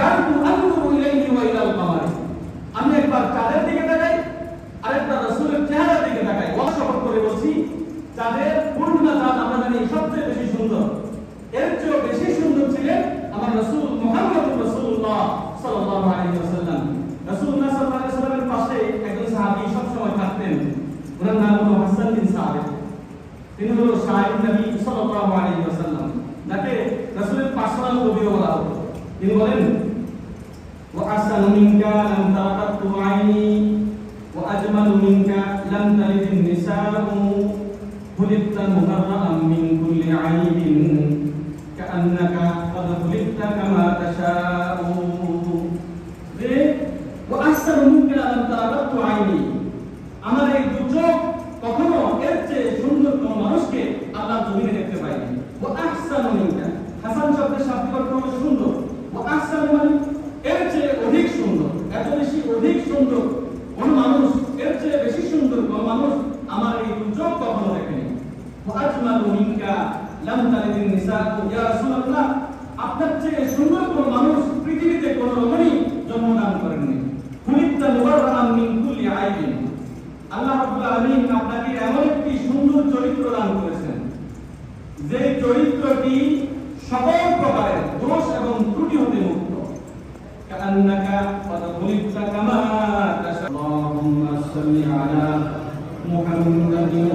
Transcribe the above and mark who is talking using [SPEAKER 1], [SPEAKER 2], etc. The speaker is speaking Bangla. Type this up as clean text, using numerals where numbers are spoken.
[SPEAKER 1] ফাজাআলতু আনজুরু ইলাইহি ওয়া ইলাল কামার, আমি একবার চাঁদের দিকে তাকাই, আরেকবার রাসূলের চেহারার দিকে তাকাই। শপথ করে বলছি, চাঁদের পূর্ণিমা চাঁদ আমরা জানি সবচেয়ে বেশি সুন্দর, এর চেয়ে বেশি সুন্দর ছিলেন আমার রাসূল মুহাম্মদুর রাসূলুল্লাহ সাল্লাল্লাহু আলাইহি ওয়াসাল্লাম। রাসূলুল্লাহ সাল্লাল্লাহু আলাইহি ওয়াসাল্লামের পাশে একজন সাহাবী সব সময় থাকতেন, ওনার নাম হলো হাসান বিন সাবিত। তিনি হলো শাহিদ নবী সাল্লাল্লাহু আলাইহি ওয়াসাল্লাম, যাকে রাসূলের পার্সোনাল কবিও বলা হতো। তিনি বলেন, ওয়া আহসানু মিনকা লাম তারাকাতু আইনি ওয়া আজমালু মিনকা লাম তালিদিন নিসাউ খুলিকতা মুবাররাআন মিন কুল্লি আইবিন কাআন্নাকা ক্বাদ খুলিকতা কামা তাশাউ। যে ওয়া আহসানু মিনকা লাম তারাকাতু আইনি, আমার এই দুচোখ কখনো এর চেয়ে সুন্দর কোন মানুষকে আল্লাহ জমিনে দেখতে পায়নি। ওয়া আহসানু মিনকা, হাসান শব্দের শাব্দিক অর্থ হলো সুন্দর। ওয়া আহসানু মানে এর চেয়ে অধিক সুন্দর, এত বেশি অধিক সুন্দর কোন মানুষ, এর চেয়ে বেশি সুন্দর কোন মানুষ আমার এই দুচোখ কখনো দেখেনি। ওয়া আজমালু মিনকা লাম তালিদিন নিসাউ, ইয়া রাসূলুল্লাহ, আপনার চেয়ে সুন্দর কোন মানুষ পৃথিবীতে কোন রমণী জন্মদান করেননি। খুলিকতা মুবাররাআন মিন কুল্লি আইবিন, আল্লাহ রাব্বুল আলামিন আপনাকে এমন একটি সুন্দর চরিত্র দান করেছেন, যে চরিত্রটি সকল প্রকারের দোষ এবং ত্রুটি হতে মুক্ত। কাআন্নাকা ক্বাদ খুলিকতা কামা তাশা। আল্লাহুম্মা সাল্লি আলা মুহাম্মাদিন